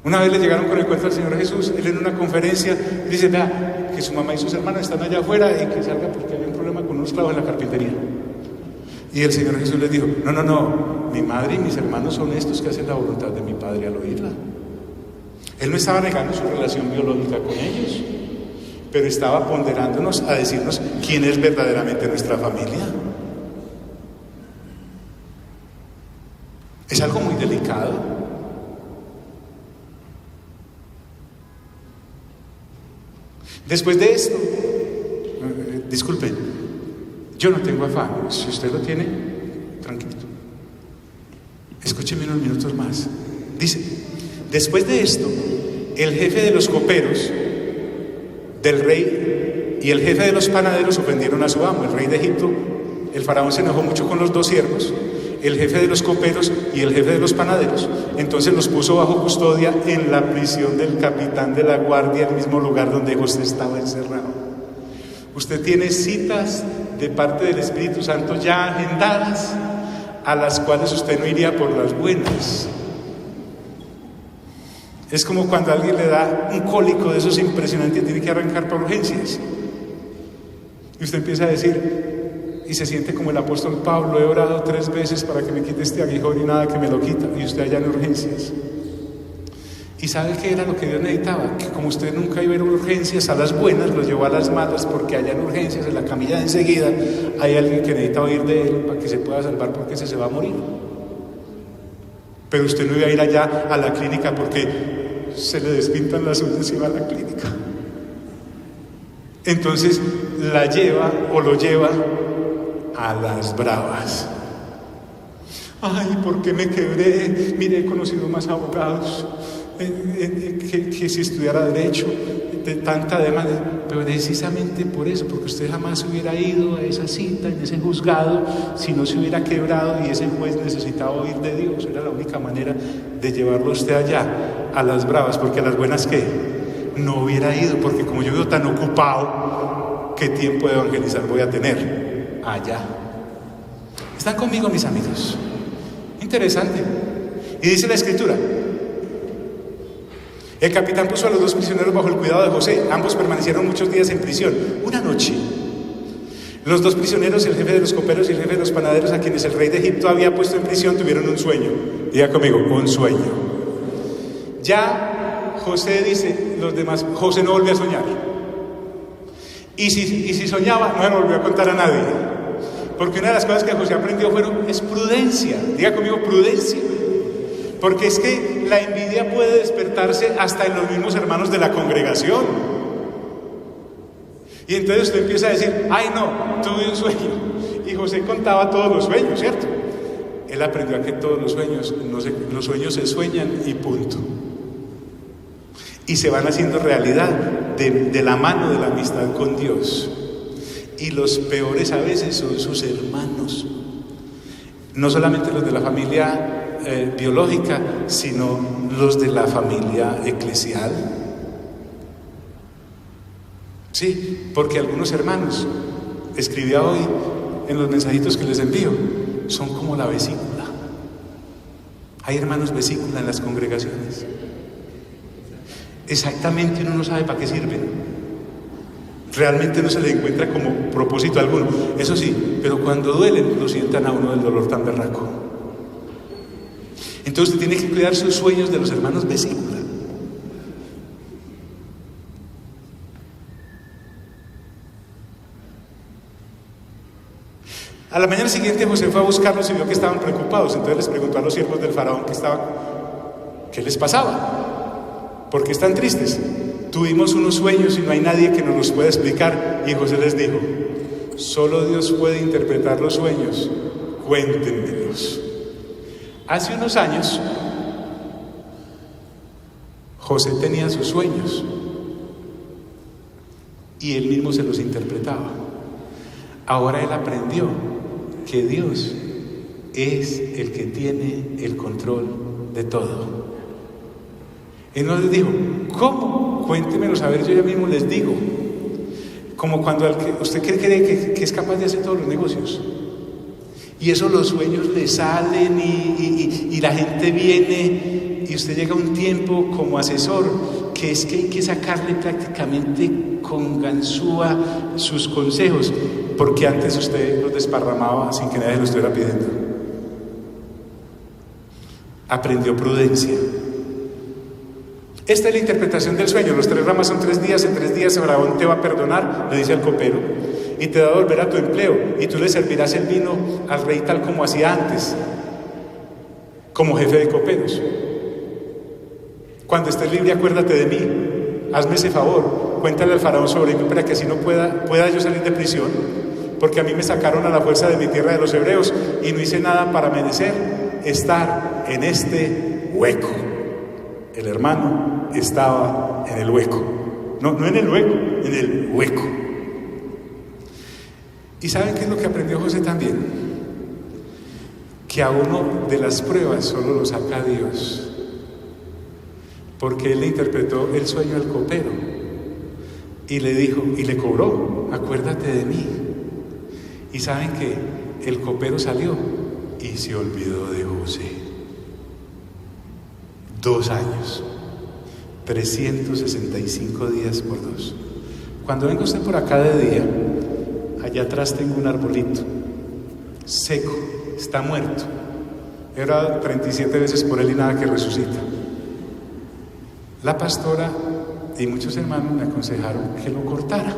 Una vez le llegaron con el cuento al Señor Jesús, él en una conferencia dice, vea, que su mamá y sus hermanas están allá afuera y que salga porque hay un problema con unos clavos en la carpintería. Y el Señor Jesús les dijo, no, mi madre y mis hermanos son estos que hacen la voluntad de mi Padre al oírla. Él no estaba negando su relación biológica con ellos, pero estaba ponderándonos a decirnos quién es verdaderamente nuestra familia. Es algo muy delicado. Después de esto, disculpen, yo no tengo afán. Si usted lo tiene, tranquilo. Escúcheme unos minutos más. Dice, después de esto, el jefe de los coperos del rey y el jefe de los panaderos ofendieron a su amo, el rey de Egipto. El faraón se enojó mucho con los 2 siervos, el jefe de los coperos y el jefe de los panaderos. Entonces los puso bajo custodia en la prisión del capitán de la guardia, el mismo lugar donde José estaba encerrado. Usted tiene citas de parte del Espíritu Santo ya agendadas, a las cuales usted no iría por las buenas. Es como cuando a alguien le da un cólico de esos impresionantes y tiene que arrancar por urgencias. Y usted empieza a decir, y se siente como el apóstol Pablo, he orado 3 veces para que me quite este aguijón y nada que me lo quita, y usted allá en urgencias. Y ¿Y sabe qué era lo que Dios necesitaba? Que como usted nunca iba a ir a urgencias, a las buenas, lo llevó a las malas, porque allá en urgencias, en la camilla de enseguida, hay alguien que necesita oír de él para que se pueda salvar, porque ese se va a morir. Pero usted no iba a ir allá a la clínica porque se le despintan las uñas y va a la clínica. Entonces la lleva o lo lleva a las bravas. Ay, ¿por qué me quebré? Mire, he conocido más abogados que si estudiara derecho, de tanta demanda. Pero precisamente por eso, porque usted jamás hubiera ido a esa cita, en ese juzgado, si no se hubiera quebrado y ese juez necesitaba oír de Dios. Era la única manera de llevarlo usted allá, a las bravas, porque a las buenas, ¿qué? No hubiera ido, porque como yo vivo tan ocupado, ¿qué tiempo de evangelizar voy a tener allá? ¿Están conmigo, mis amigos? Interesante. Y dice la Escritura: el capitán puso a los dos prisioneros bajo el cuidado de José. Ambos permanecieron muchos días en prisión. Una noche, los dos prisioneros, el jefe de los coperos y el jefe de los panaderos, a quienes el rey de Egipto había puesto en prisión, tuvieron un sueño. Diga conmigo, un sueño. Ya José dice, los demás, José no volvió a soñar. Y si soñaba, no se lo volvió a contar a nadie. Porque una de las cosas que José aprendió es prudencia. Diga conmigo, prudencia. Porque es que la envidia puede despertarse hasta en los mismos hermanos de la congregación. Y entonces usted empieza a decir, ay no, tuve un sueño. Y José contaba todos los sueños, ¿cierto? Él aprendió a que todos los sueños, los sueños se sueñan y punto. Y se van haciendo realidad de la mano de la amistad con Dios. Y los peores a veces son sus hermanos. No solamente los de la familia biológica, sino los de la familia eclesial. Sí, porque algunos hermanos, escribía hoy en los mensajitos que les envío, son como la vesícula. Hay hermanos vesícula en las congregaciones. Exactamente uno no sabe para qué sirven. Realmente no se le encuentra como propósito alguno. Eso sí, pero cuando duelen, lo sientan a uno del dolor tan berraco. Entonces usted tiene que cuidar sus sueños de los hermanos vesícula. A la mañana siguiente José fue a buscarlos y vio que estaban preocupados. Entonces les preguntó a los siervos del faraón qué les pasaba, ¿por qué están tristes? Tuvimos unos sueños y no hay nadie que nos los pueda explicar. Y José les dijo, solo Dios puede interpretar los sueños, cuéntenmelos. Hace unos años José tenía sus sueños y él mismo se los interpretaba. Ahora él aprendió que Dios es el que tiene el control de todo. Él no les dijo, ¿cómo? Cuéntemelos, a ver, yo ya mismo les digo. Como cuando usted cree que es capaz de hacer todos los negocios. Y eso los sueños le salen y la gente viene y usted llega a un tiempo como asesor que es que hay que sacarle prácticamente con ganzúa sus consejos, porque antes usted los desparramaba sin que nadie lo estuviera pidiendo. Aprendió prudencia. Esta es la interpretación del sueño. Los 3 ramas son 3 días. En 3 días el faraón te va a perdonar, le dice al copero, y te va a volver a tu empleo, y tú le servirás el vino al rey tal como hacía antes, como jefe de coperos. Cuando estés libre, acuérdate de mí, hazme ese favor, cuéntale al faraón sobre mí para que así no pueda yo salir de prisión, porque a mí me sacaron a la fuerza de mi tierra de los hebreos y no hice nada para merecer estar en este hueco. El hermano estaba en el hueco, no en el hueco, en el hueco. ¿Y saben qué es lo que aprendió José también? Que a uno de las pruebas solo lo saca Dios, porque él le interpretó el sueño al copero y le dijo, y le cobró, acuérdate de mí. Y saben que el copero salió y se olvidó de José. 2 años, 365 días por 2. Cuando venga usted por acá de día, allá atrás tengo un arbolito seco, está muerto. He orado 37 veces por él y nada que resucita. La pastora y muchos hermanos me aconsejaron que lo cortara.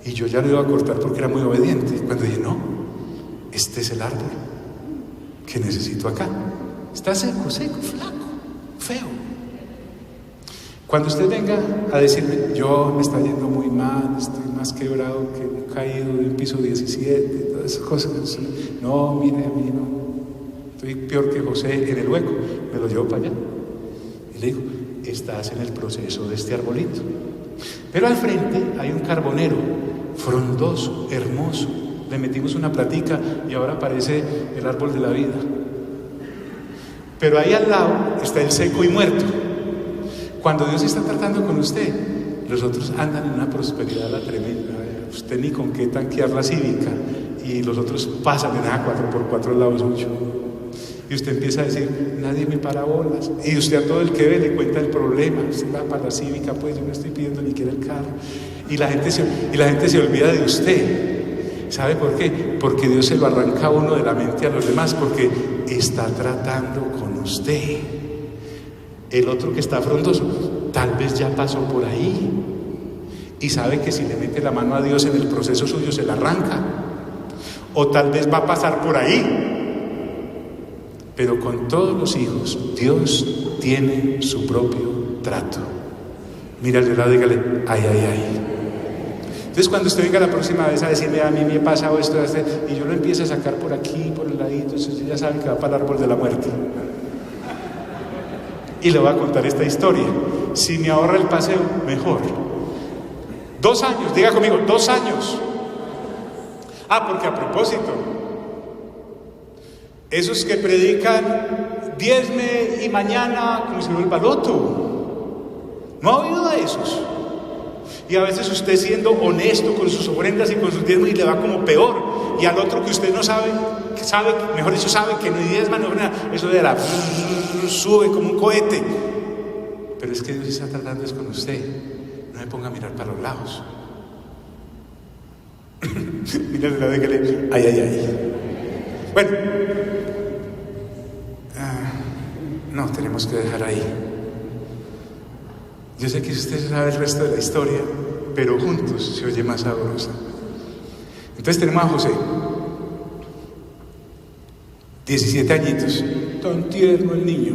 Y yo ya lo iba a cortar porque era muy obediente. Cuando dije, no, este es el árbol que necesito acá. Está seco, flaco, feo. Cuando usted venga a decirme, yo me está yendo muy mal, estoy más quebrado que un caído de un piso 17, todas esas cosas. No, mire, a mí no. Estoy peor que José en el hueco. Me lo llevo para allá. Y le digo, estás en el proceso de este arbolito. Pero al frente hay un carbonero, frondoso, hermoso. Le metimos una platica y ahora aparece el árbol de la vida. Pero ahí al lado está el seco y muerto. Cuando Dios está tratando con usted, los otros andan en una prosperidad la tremenda. Usted ni con qué tanquear la Cívica y los otros pasan en a 4x4 al lado suyo. Y usted empieza a decir, nadie me para bolas. Y usted a todo el que ve le cuenta el problema. Usted va para la Cívica, pues yo no estoy pidiendo ni siquiera el carro. Y la gente se olvida de usted. ¿Sabe por qué? Porque Dios se lo arranca a uno de la mente a los demás, porque está tratando con usted. El otro que está frondoso, tal vez ya pasó por ahí y sabe que si le mete la mano a Dios en el proceso suyo se la arranca, o tal vez va a pasar por ahí, pero con todos los hijos Dios tiene su propio trato. Mírale al lado, dígale, ay, ay, ay. Entonces cuando usted venga la próxima vez a decirme, a mí me ha pasado esto, y yo lo empiezo a sacar por aquí, por el ladito, entonces ya saben que va para el árbol de la muerte. Y le voy a contar esta historia. Si me ahorra el paseo, mejor. 2 años, diga conmigo, 2 años. Porque a propósito, esos que predican diezme y mañana como si fuera el baloto, ¿no ha oído a esos? Y a veces usted siendo honesto con sus ofrendas y con sus diezmos y le va como peor, y al otro que usted no sabe, mejor dicho, sabe que ni diezma ni ofrenda, eso de la sube como un cohete. Pero es que Dios está tratando es con usted. No me ponga a mirar para los lados. Mírale la déjale. Ay, ay, ay. Bueno, no, tenemos que dejar ahí. Yo sé que usted sabe el resto de la historia, pero juntos se oye más sabrosa. Entonces tenemos a José, 17 añitos, tan tierno el niño,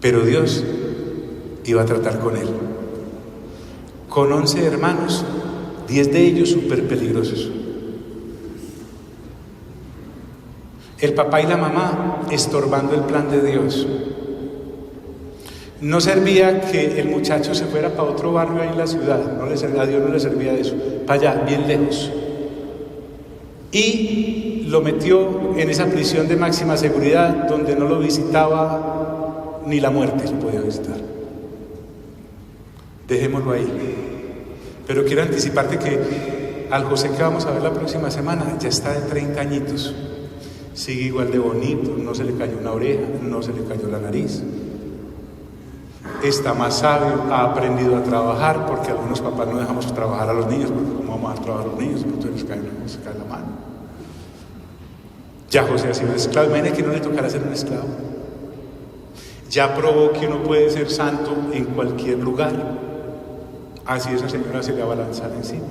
pero Dios iba a tratar con él. Con 11 hermanos, 10 de ellos súper peligrosos. El papá y la mamá estorbando el plan de Dios. No servía que el muchacho se fuera para otro barrio ahí en la ciudad, a Dios no le servía eso, para allá, bien lejos. Y lo metió en esa prisión de máxima seguridad donde no lo visitaba ni la muerte lo podía visitar. Dejémoslo ahí. Pero quiero anticiparte que al José que vamos a ver la próxima semana ya está de 30 añitos. Sigue igual de bonito, no se le cayó una oreja, no se le cayó la nariz. Está más sabio, ha aprendido a trabajar, porque algunos papás no dejamos trabajar a los niños, porque ¿cómo vamos a trabajar a los niños? Entonces se cae la mano. Ya José ha sido esclavo, imagínate que no le tocará ser un esclavo. Ya probó que uno puede ser santo en cualquier lugar. Así esa señora se le va a lanzar encima.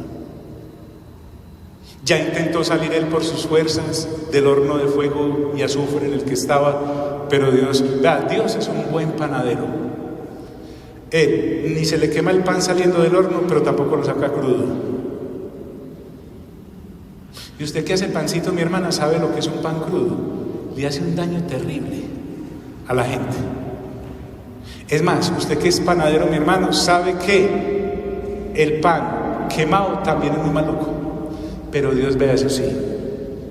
Ya intentó salir él por sus fuerzas del horno de fuego y azufre en el que estaba, pero Dios es un buen panadero. Él ni se le quema el pan saliendo del horno, pero tampoco lo saca crudo. Y usted que hace pancito, mi hermana, sabe lo que es un pan crudo. Le hace un daño terrible a la gente. Es más, usted que es panadero, mi hermano, sabe que el pan quemado también es muy maluco. Pero Dios, vea, eso sí,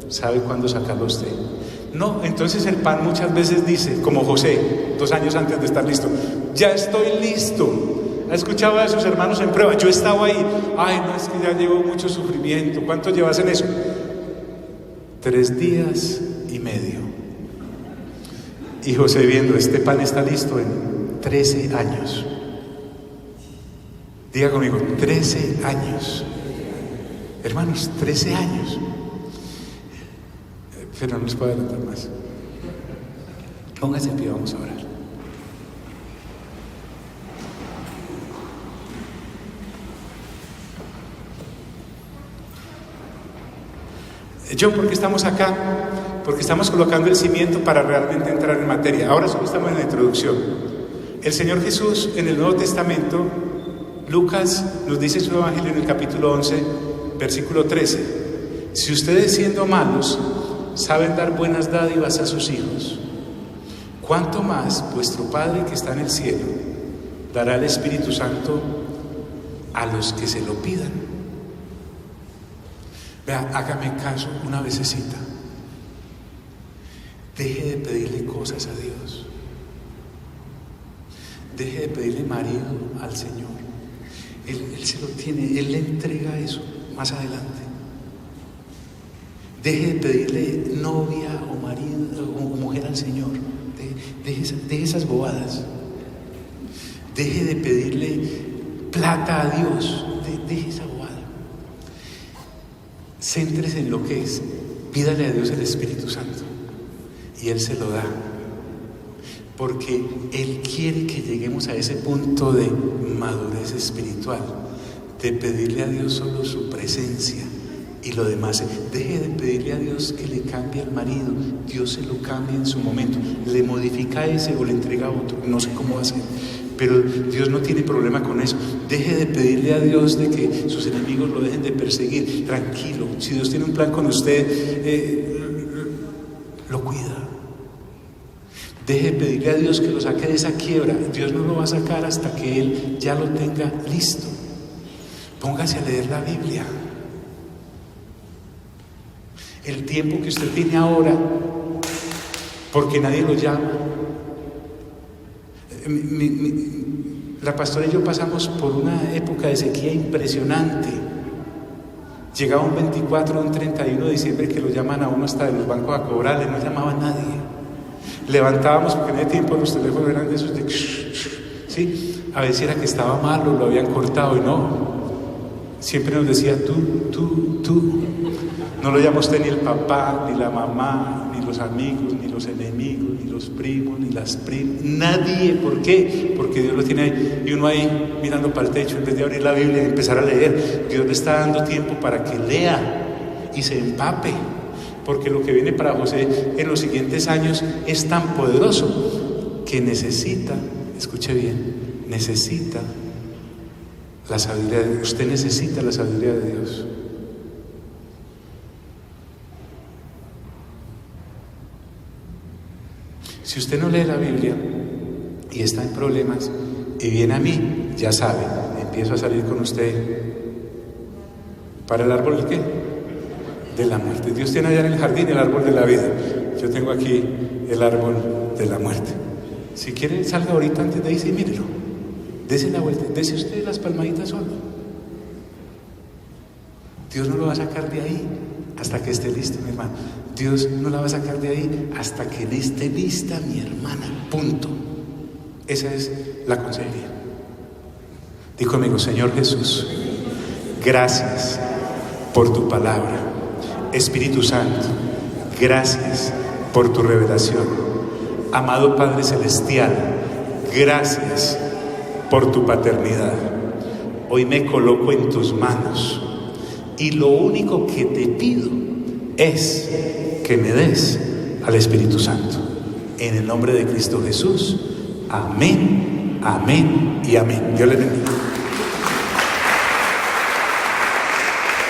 sabe cuándo sacarlo usted. No, entonces el pan muchas veces dice, como José, 2 años antes de estar listo, ya estoy listo. ¿Ha escuchado a sus hermanos en prueba? Yo estaba ahí, ay, no, es que ya llevo mucho sufrimiento. ¿Cuánto llevas en eso? 3 días y medio. Y José viendo, este pan está listo en 13 años. Diga conmigo, 13 años. Hermanos, 13 años. Pero no les puedo adelantar más. Póngase en pie, vamos a orar. John, ¿por qué estamos acá? Porque estamos colocando el cimiento para realmente entrar en materia. Ahora solo estamos en la introducción. El Señor Jesús en el Nuevo Testamento, Lucas nos dice en su Evangelio en el capítulo 11, versículo 13: si ustedes siendo malos saben dar buenas dádivas a sus hijos, ¿cuánto más vuestro Padre que está en el cielo dará el Espíritu Santo a los que se lo pidan? Vea, hágame caso una vececita. Deje de pedirle cosas a Dios. Deje de pedirle marido al Señor. Él se lo tiene, Él le entrega eso más adelante. Deje de pedirle novia o marido o mujer al Señor. Deje esas bobadas. Deje de pedirle plata a Dios. Deje esa bobada. Céntrese en lo que es. Pídale a Dios el Espíritu Santo y Él se lo da, porque Él quiere que lleguemos a ese punto de madurez espiritual, de pedirle a Dios solo su presencia y lo demás. Deje de pedirle a Dios que le cambie al marido. Dios se lo cambia en su momento, le modifica ese o le entrega a otro, no sé cómo va a ser, pero Dios no tiene problema con eso. Deje de pedirle a Dios de que sus enemigos lo dejen de perseguir. Tranquilo, si Dios tiene un plan con usted, lo cuida. Deje de pedirle a Dios que lo saque de esa quiebra. Dios no lo va a sacar hasta que Él ya lo tenga listo. Póngase a leer la Biblia. El tiempo que usted tiene ahora, porque nadie lo llama. La pastora y yo pasamos por una época de sequía impresionante. Llegaba un 24, un 31 de diciembre que lo llaman a uno hasta de los bancos a cobrarle, no llamaba a nadie. Levantábamos, porque en ese tiempo los teléfonos eran de esos de ¿sí? A veces era que estaba malo, lo habían cortado y no. Siempre nos decía tú. No lo llama usted ni el papá, ni la mamá, ni los amigos, ni los enemigos, ni los primos, ni las primas, nadie. ¿Por qué? Porque Dios lo tiene ahí. Y uno ahí mirando para el techo, en vez de abrir la Biblia y empezar a leer. Dios le está dando tiempo para que lea y se empape, porque lo que viene para José en los siguientes años es tan poderoso que necesita, escuche bien, necesita la sabiduría de Dios. Usted necesita la sabiduría de Dios. Si usted no lee la Biblia y está en problemas y viene a mí, ya sabe, empiezo a salir con usted para el árbol ¿de qué? De la muerte. Dios tiene allá en el jardín el árbol de la vida. Yo tengo aquí el árbol de la muerte. Si quiere, salga ahorita antes de irse y mírelo. Dese la vuelta, dese usted las palmaditas solo. Dios no lo va a sacar de ahí hasta que esté listo, mi hermano. Dios no la va a sacar de ahí hasta que esté lista mi hermana. Punto. Esa es la consejería. Di conmigo: Señor Jesús, gracias por tu palabra. Espíritu Santo, gracias por tu revelación. Amado Padre Celestial, gracias por tu paternidad. Hoy me coloco en tus manos y lo único que te pido es que me des al Espíritu Santo. En el nombre de Cristo Jesús. Amén, amén y amén. Dios les bendiga.